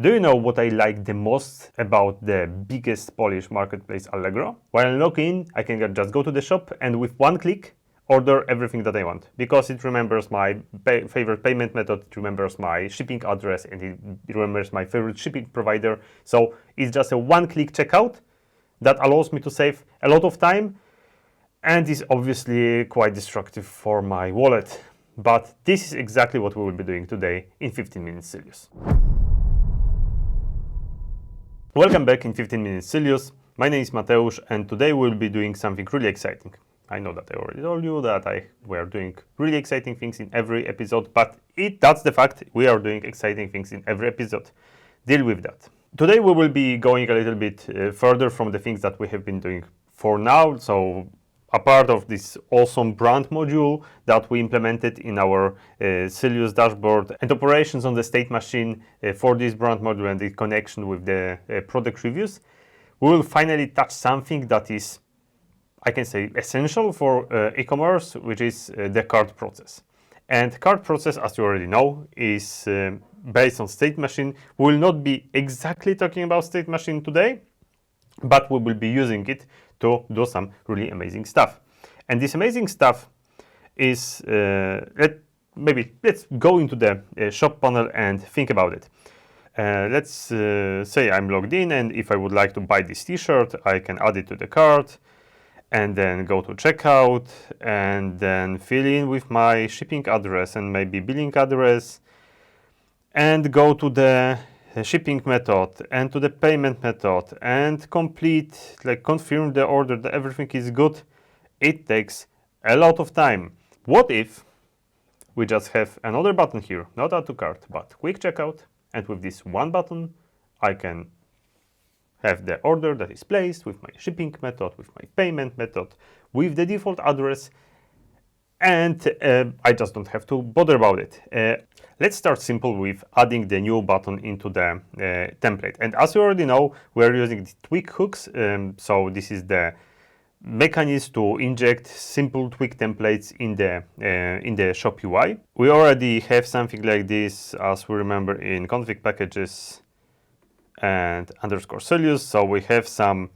Do you know what I like the most about the biggest Polish marketplace Allegro? When I log in, I can just go to the shop and with one click order everything that I want, because it remembers my favorite payment method, it remembers my shipping address, and it remembers my favorite shipping provider. So it's just a one-click checkout that allows me to save a lot of time and is obviously quite destructive for my wallet. But this is exactly what we will be doing today in 15 minutes Sylius. Welcome back in 15 minutes Sylius. My name is Mateusz and today we'll be doing something really exciting. I know that I already told you that we are doing really exciting things in every episode, but that's the fact. We are doing exciting things in every episode. Deal with that. Today we will be going a little bit further from the things that we have been doing for now. So a part of this awesome brand module that we implemented in our Sylius dashboard and operations on the state machine for this brand module and the connection with the product reviews, we will finally touch something that is, I can say, essential for e-commerce, which is the cart process. And cart process, as you already know, is based on state machine. We will not be exactly talking about state machine today, but we will be using it to do some really amazing stuff. And this amazing stuff is, let's go into the shop panel and think about it. Let's say I'm logged in, and if I would like to buy this t-shirt, I can add it to the cart and then go to checkout and then fill in with my shipping address and maybe billing address and go to the shipping method and to the payment method and confirm the order that everything is good. It takes a lot of time. What if we just have another button here, not add to cart, but quick checkout, and with this one button I can have the order that is placed with my shipping method, with my payment method, with the default address, and I just don't have to bother about it. Let's start simple with adding the new button into the template. And as you already know, we're using the Twig Hooks. So this is the mechanism to inject simple Twig templates in the Shop UI. We already have something like this, as we remember, in config packages and _Sylius. So we have some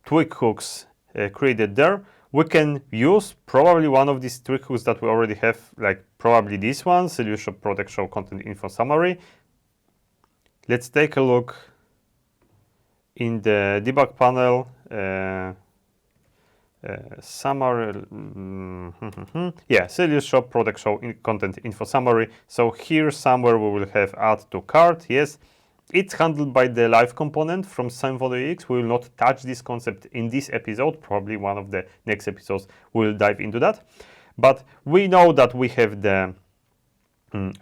Twig Hooks created there. We can use probably one of these Twig Hooks that we already have, like probably this one, Sylius Shop Product Show Content Info Summary. Let's take a look in the debug panel. Summary. Yeah, Sylius Shop Product Show Content Info Summary. So here somewhere we will have add to cart. Yes. It's handled by the live component from Symfony. We will not touch this concept in this episode. Probably one of the next episodes we'll dive into that. But we know that we have the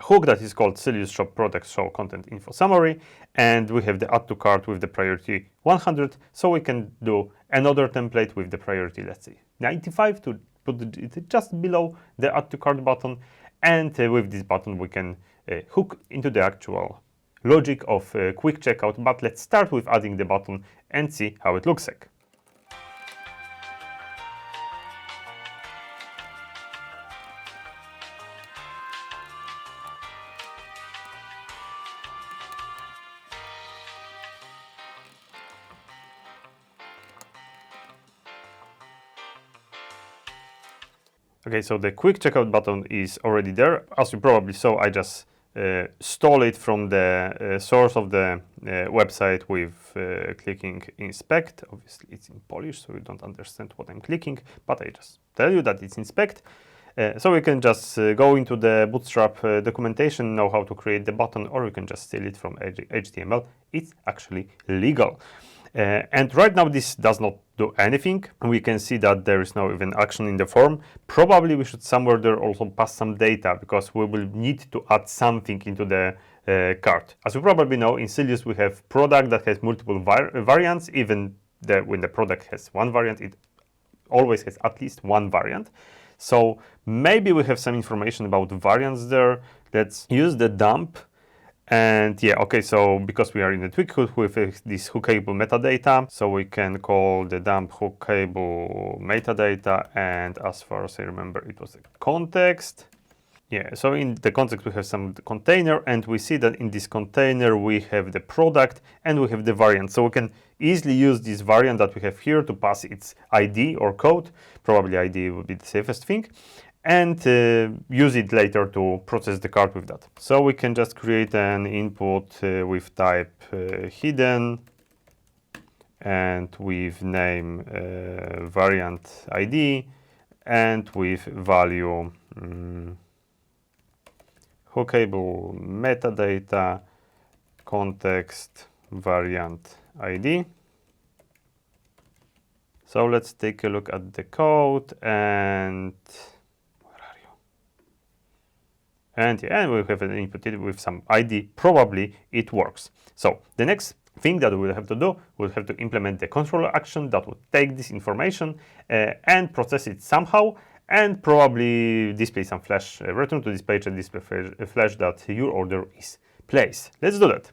hook that is called Sylius Shop Product Show Content Info Summary, and we have the add to cart with the priority 100. So we can do another template with the priority, let's say 95, to put it just below the add to cart button. And with this button we can hook into the actual logic of quick checkout, but let's start with adding the button and see how it looks like. Okay, so the quick checkout button is already there. As you probably saw, I just stole it from the source of the website with clicking inspect. Obviously it's in Polish, so you don't understand what I'm clicking, but I just tell you that it's inspect. So we can just go into the Bootstrap documentation, know how to create the button, or you can just steal it from HTML. It's actually legal. And right now this does not do anything. We can see that there is no even action in the form. Probably we should somewhere there also pass some data, because we will need to add something into the cart. As you probably know, in Sylius we have product that has multiple variants. Even when the product has one variant, it always has at least one variant. So maybe we have some information about variants there. Let's use the dump. And yeah, okay, so because we are in the Twig hook with this hookable metadata, so we can call the dump hookable metadata, and as far as I remember, it was a context. Yeah, so in the context we have some container, and we see that in this container we have the product and we have the variant. So we can easily use this variant that we have here to pass its ID or code. Probably ID would be the safest thing, and use it later to process the cart with that. So we can just create an input with type hidden and with name variant ID and with value hookable metadata context variant ID. So let's take a look at the code, and where are you? And yeah, we have an input with some ID. Probably it works. So the next thing that we'll have to do, we'll have to implement the controller action that will take this information and process it somehow, and probably display some flash, return to this page and display flash that your order is placed. Let's do that.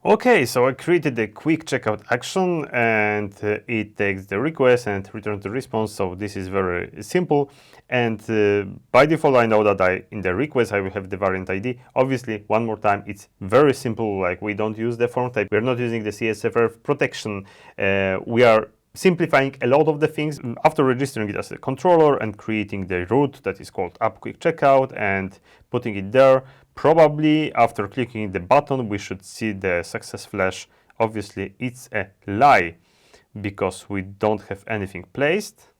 Okay, so I created a quick checkout action, and it takes the request and returns the response. So this is very simple. And by default, I know that in the request, I will have the variant ID. Obviously, one more time, it's very simple. Like, we don't use the form type. We're not using the CSRF protection. We are simplifying a lot of the things after registering it as a controller and creating the root that is called app quick checkout and putting it there. Probably after clicking the button, we should see the success flash. Obviously, it's a lie because we don't have anything placed,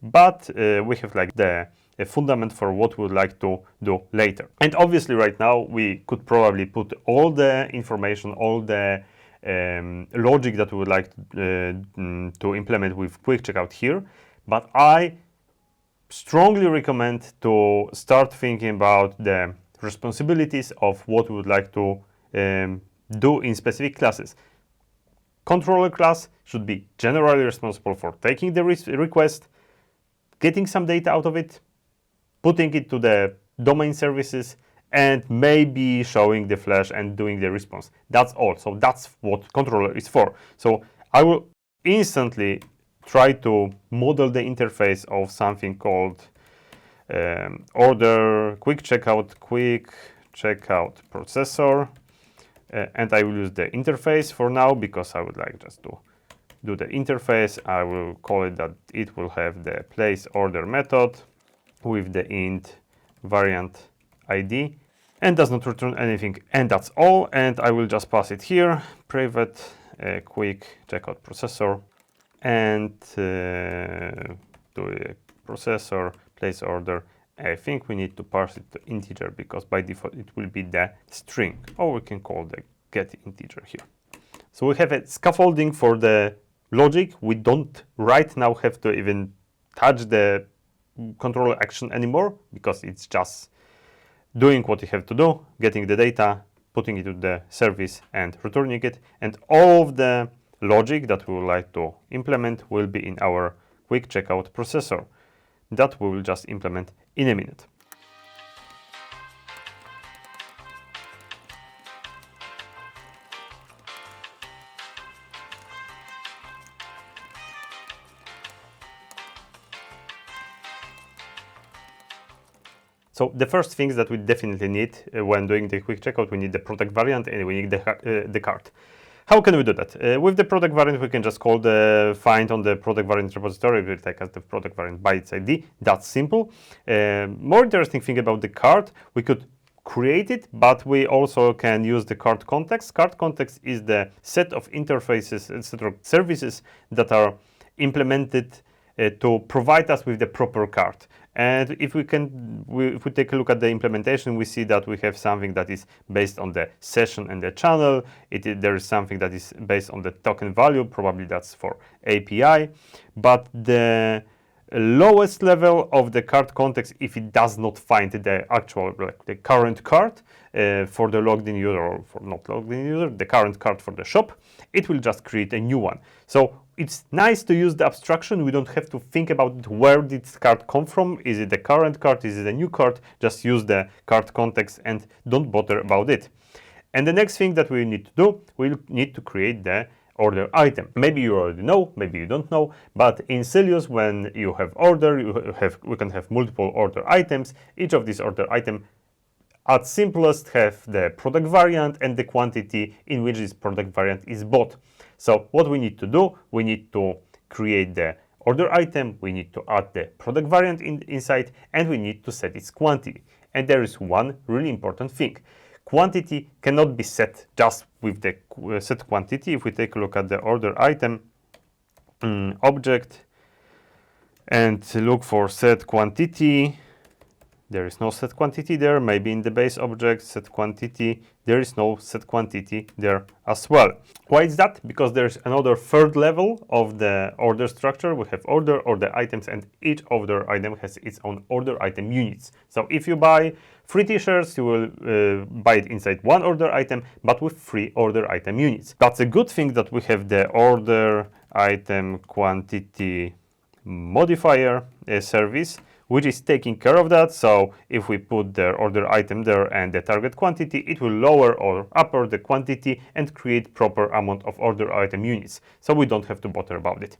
but we have like the fundament for what we would like to do later. And obviously right now we could probably put all the information, all the logic that we would like to implement with quick checkout here, but I strongly recommend to start thinking about the responsibilities of what we would like to do in specific classes. Controller class should be generally responsible for taking the request, getting some data out of it, putting it to the domain services, and maybe showing the flash and doing the response. That's all. So that's what controller is for. So I will instantly try to model the interface of something called order quick checkout processor, and I will use the interface for now because I would like just to do the interface. I will call it that it will have the place order method with the int variant ID and does not return anything, and that's all. And I will just pass it here, private quick checkout processor, and do a processor place order. I think we need to parse it to integer because by default it will be the string, or we can call the get integer here. So we have a scaffolding for the logic. We don't right now have to even touch the controller action anymore because it's just doing what you have to do, getting the data, putting it to the service and returning it. And all of the logic that we would like to implement will be in our quick checkout processor that we will just implement in a minute. So the first things that we definitely need when doing the quick checkout, we need the product variant and we need the cart. How can we do that? With the product variant, we can just call the find on the product variant repository. It will take us the product variant by its ID. That's simple. More interesting thing about the cart, we could create it, but we also can use the cart context. Cart context is the set of interfaces, etc., services that are implemented to provide us with the proper cart. And if we take a look at the implementation, we see that we have something that is based on the session and the channel. There is something that is based on the token value, probably that's for API. But the lowest level of the cart context, if it does not find the actual, like the current cart for the logged in user, or for not logged in user, the current cart for the shop, it will just create a new one. So it's nice to use the abstraction. We don't have to think about where did this cart come from. Is it the current cart? Is it a new cart? Just use the cart context and don't bother about it. And the next thing that we need to do, we need to create the order item. Maybe you already know, maybe you don't know, but in Sylius, when you have order, we can have multiple order items. Each of these order items at simplest have the product variant and the quantity in which this product variant is bought. So what we need to do, we need to create the order item, we need to add the product variant inside, and we need to set its quantity. And there is one really important thing. Quantity cannot be set just with the set quantity. If we take a look at the order item object and look for set quantity, there is no set quantity there. Maybe in the base object set quantity, there is no set quantity there as well. Why is that? Because there's another third level of the order structure. We have order items, and each order item has its own order item units. So if you buy 3 t-shirts, you will buy it inside one order item, but with 3 order item units. That's a good thing that we have the order item quantity modifier service, which is taking care of that. So if we put the order item there and the target quantity, it will lower or upper the quantity and create proper amount of order item units. So we don't have to bother about it.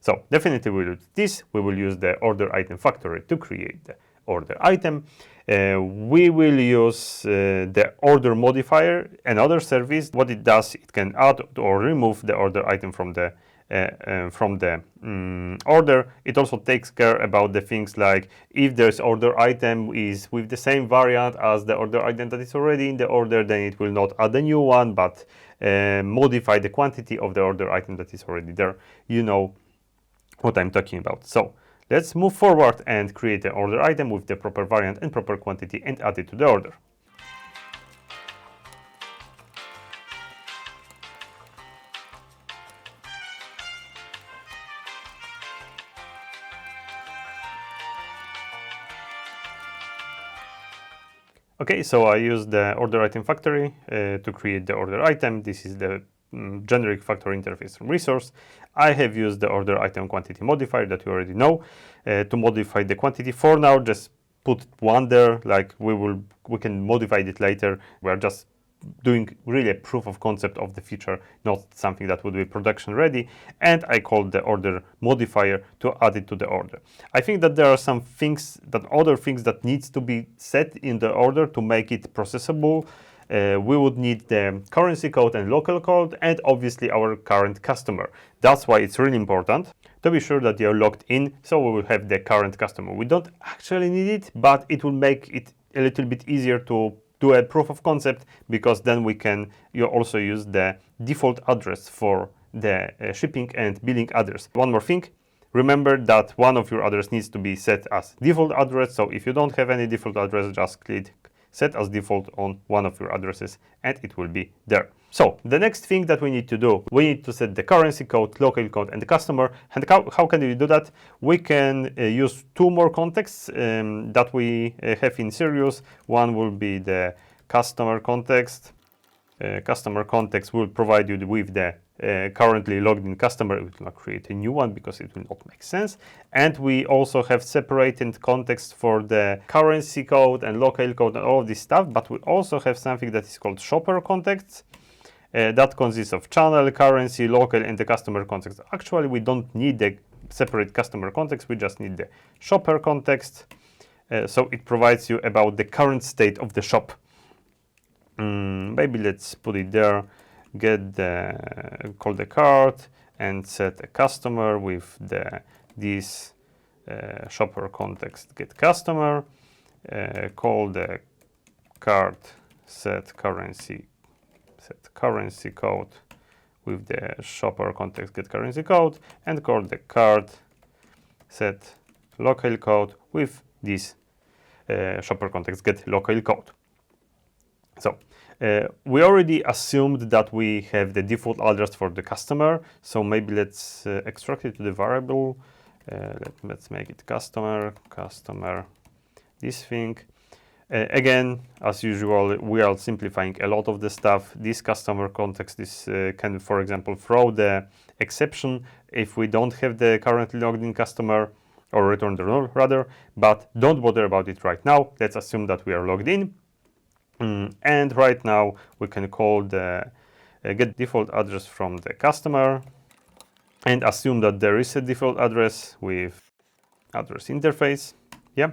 So definitely we will do this. We will use the order item factory to create the order item. We will use the order modifier, another service. What it does, it can add or remove the order item from the order. It also takes care about the things like if there's order item is with the same variant as the order item that is already in the order, then it will not add a new one, but modify the quantity of the order item that is already there. You know what I'm talking about. So let's move forward and create an order item with the proper variant and proper quantity and add it to the order. Okay, so I use the order item factory to create the order item. This is the generic factory interface from resource. I have used the order item quantity modifier that you already know to modify the quantity. For now, just put one there. Like we can modify it later. We are just doing really a proof of concept of the feature, not something that would be production ready. And I called the order modifier to add it to the order. I think that there are some things other things that needs to be set in the order to make it processable. We would need the currency code and local code, and obviously our current customer. That's why it's really important to be sure that you're logged in, so we will have the current customer. We don't actually need it, but it will make it a little bit easier to do a proof of concept, because then we can also use the default address for the shipping and billing address. One more thing, remember that one of your address needs to be set as default address. So if you don't have any default address, just click set as default on one of your addresses and it will be there. So the next thing that we need to do, we need to set the currency code, local code, and the customer. And how can we do that? We can use 2 more contexts that we have in Sylius. One will be the customer context. Customer context will provide you with the currently logged in customer. It will not create a new one because it will not make sense. And we also have separated context for the currency code and local code and all of this stuff. But we also have something that is called shopper context. That consists of channel, currency, local, and the customer context. Actually, we don't need the separate customer context. We just need the shopper context. So it provides you about the current state of the shop. Maybe let's put it there. Call the cart and set a customer with this shopper context get customer. Call the cart set currency code with the shopper context get currency code, and call the cart set local code with this shopper context get local code. So we already assumed that we have the default address for the customer. So maybe let's extract it to the variable. Let's make it customer, this thing. Again, as usual, we are simplifying a lot of the stuff. This customer context is can, for example, throw the exception if we don't have the currently logged in customer, or return the null rather, but don't bother about it right now. Let's assume that we are logged in. And right now we can call the get default address from the customer and assume that there is a default address with address interface. Yeah.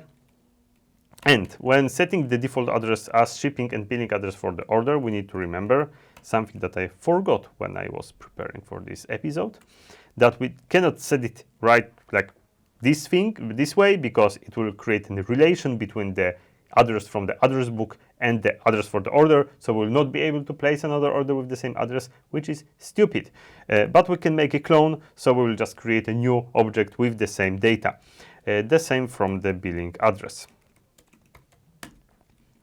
And when setting the default address as shipping and billing address for the order, we need to remember something that I forgot when I was preparing for this episode, that we cannot set it right like this way, because it will create a relation between the address from the address book and the address for the order, so we'll not be able to place another order with the same address, which is stupid. But we can make a clone, so we will just create a new object with the same data. The same from the billing address.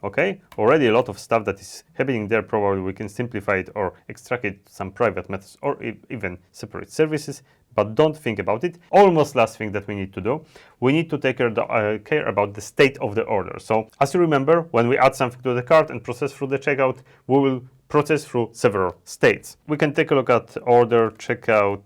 Okay, already a lot of stuff that is happening there. Probably we can simplify it or extract it to some private methods or even separate services, but don't think about it. Almost last thing that we need to do, we need to take care about the state of the order. So as you remember, when we add something to the cart and process through the checkout, we will process through several states. We can take a look at order, checkout,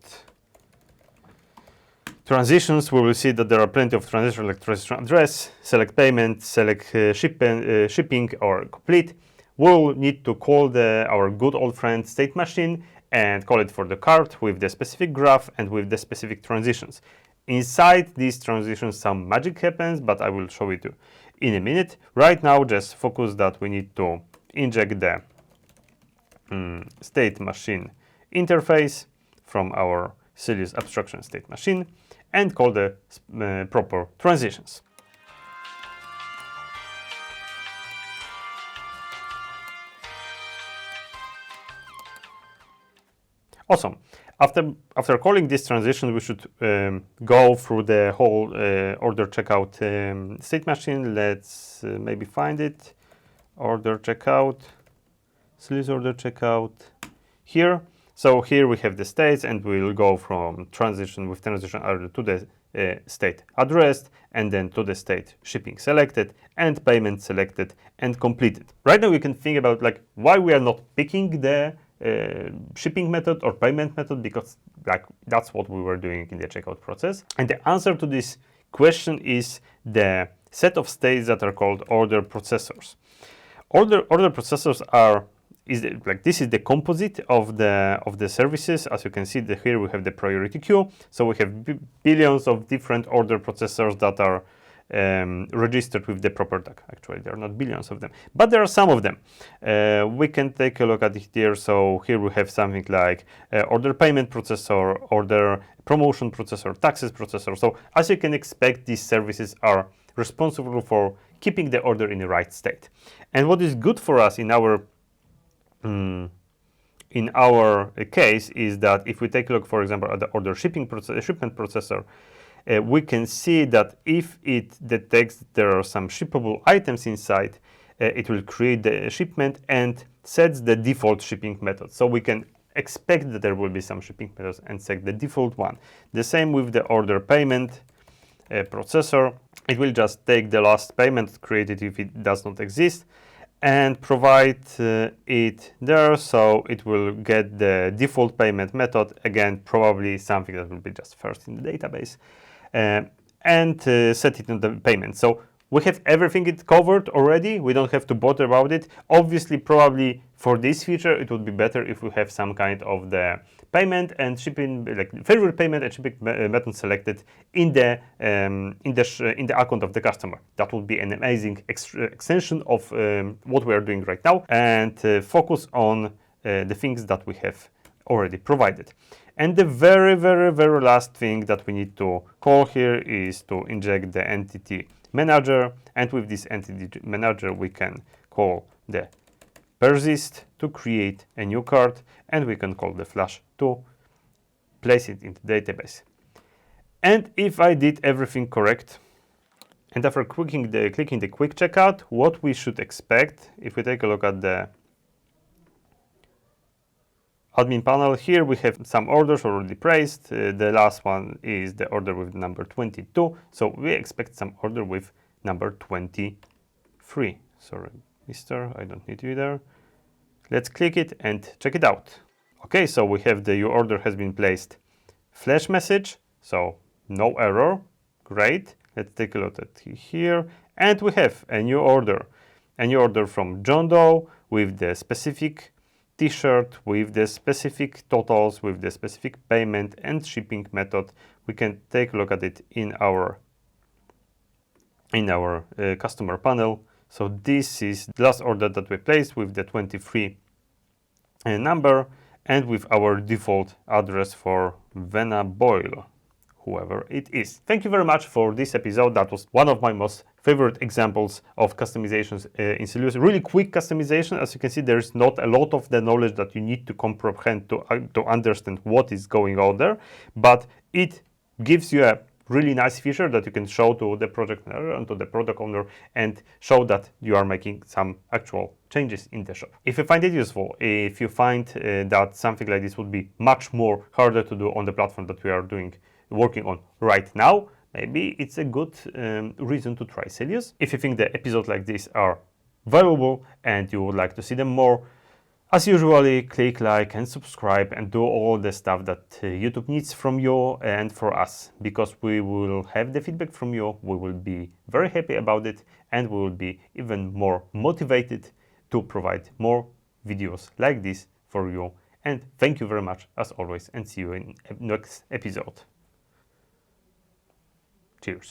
transitions. We will see that there are plenty of transitions, like transition address, select payment, select shipping or complete. We'll need to call our good old friend state machine and call it for the cart with the specific graph and with the specific transitions. Inside these transitions, some magic happens, but I will show it to you in a minute. Right now, just focus that we need to inject the state machine interface from our Sylius abstraction state machine and call the proper transitions. Awesome. After calling this transition, we should go through the whole order checkout state machine. Let's maybe find it. Order checkout, Sylius order checkout here. So here we have the states, and we'll go from transition order to the state addressed, and then to the state shipping selected and payment selected and completed. Right now we can think about like why we are not picking the shipping method or payment method, because like that's what we were doing in the checkout process. And the answer to this question is the set of states that are called order processors. Order processors this is the composite of the services. As you can see, here we have the priority queue. So we have billions of different order processors that are registered with the proper tag. Actually, there are not billions of them, but there are some of them. We can take a look at it here. So here we have something like order payment processor, order promotion processor, taxes processor. So as you can expect, these services are responsible for keeping the order in the right state. And what is good for us in our case is that if we take a look, for example, at the order shipment processor, we can see that if it detects there are some shippable items inside, it will create the shipment and sets the default shipping method. So we can expect that there will be some shipping methods and set the default one. The same with the order payment processor. It will just take the last payment created if it does not exist and provide it there, so it will get the default payment method, again probably something that will be just first in the database, and set it in the payment. So we have everything covered already. We don't have to bother about it. Obviously, probably for this feature, it would be better if we have some kind of the payment and shipping, like favorite payment and shipping method selected in the account of the customer. That would be an amazing extension of what we are doing right now, and focus on the things that we have already provided. And the very last thing that we need to call here is to inject the entity manager, and with this entity manager we can call the persist to create a new card, and we can call the flash to place it in the database. And if I did everything correct, And after clicking the quick checkout, what we should expect, if we take a look at the admin panel, here we have some orders already placed. The last one is the order with number 22. So we expect some order with number 23. Sorry, mister, I don't need you there. Let's click it and check it out. Okay, so we have your order has been placed. Flash message, so no error. Great. Let's take a look at here. And we have a new order. A new order from John Doe with the specific t-shirt, with the specific totals, with the specific payment and shipping method. We can take a look at it in our customer panel. So this is the last order that we placed with the 23 number and with our default address for Vena Boyle, whoever it is. Thank you very much for this episode. That was one of my most favorite examples of customizations in Sylius. Really quick customization. As you can see, there's not a lot of the knowledge that you need to comprehend to understand what is going on there, but it gives you a really nice feature that you can show to the project manager and to the product owner and show that you are making some actual changes in the shop. If you find it useful, if you find that something like this would be much more harder to do on the platform that we are working on right now, maybe it's a good reason to try Sylius. If you think the episodes like this are valuable and you would like to see them more, as usually, click like and subscribe and do all the stuff that YouTube needs from you and for us, because we will have the feedback from you, we will be very happy about it, and we will be even more motivated to provide more videos like this for you. And thank you very much as always, and see you in next episode. Cheers.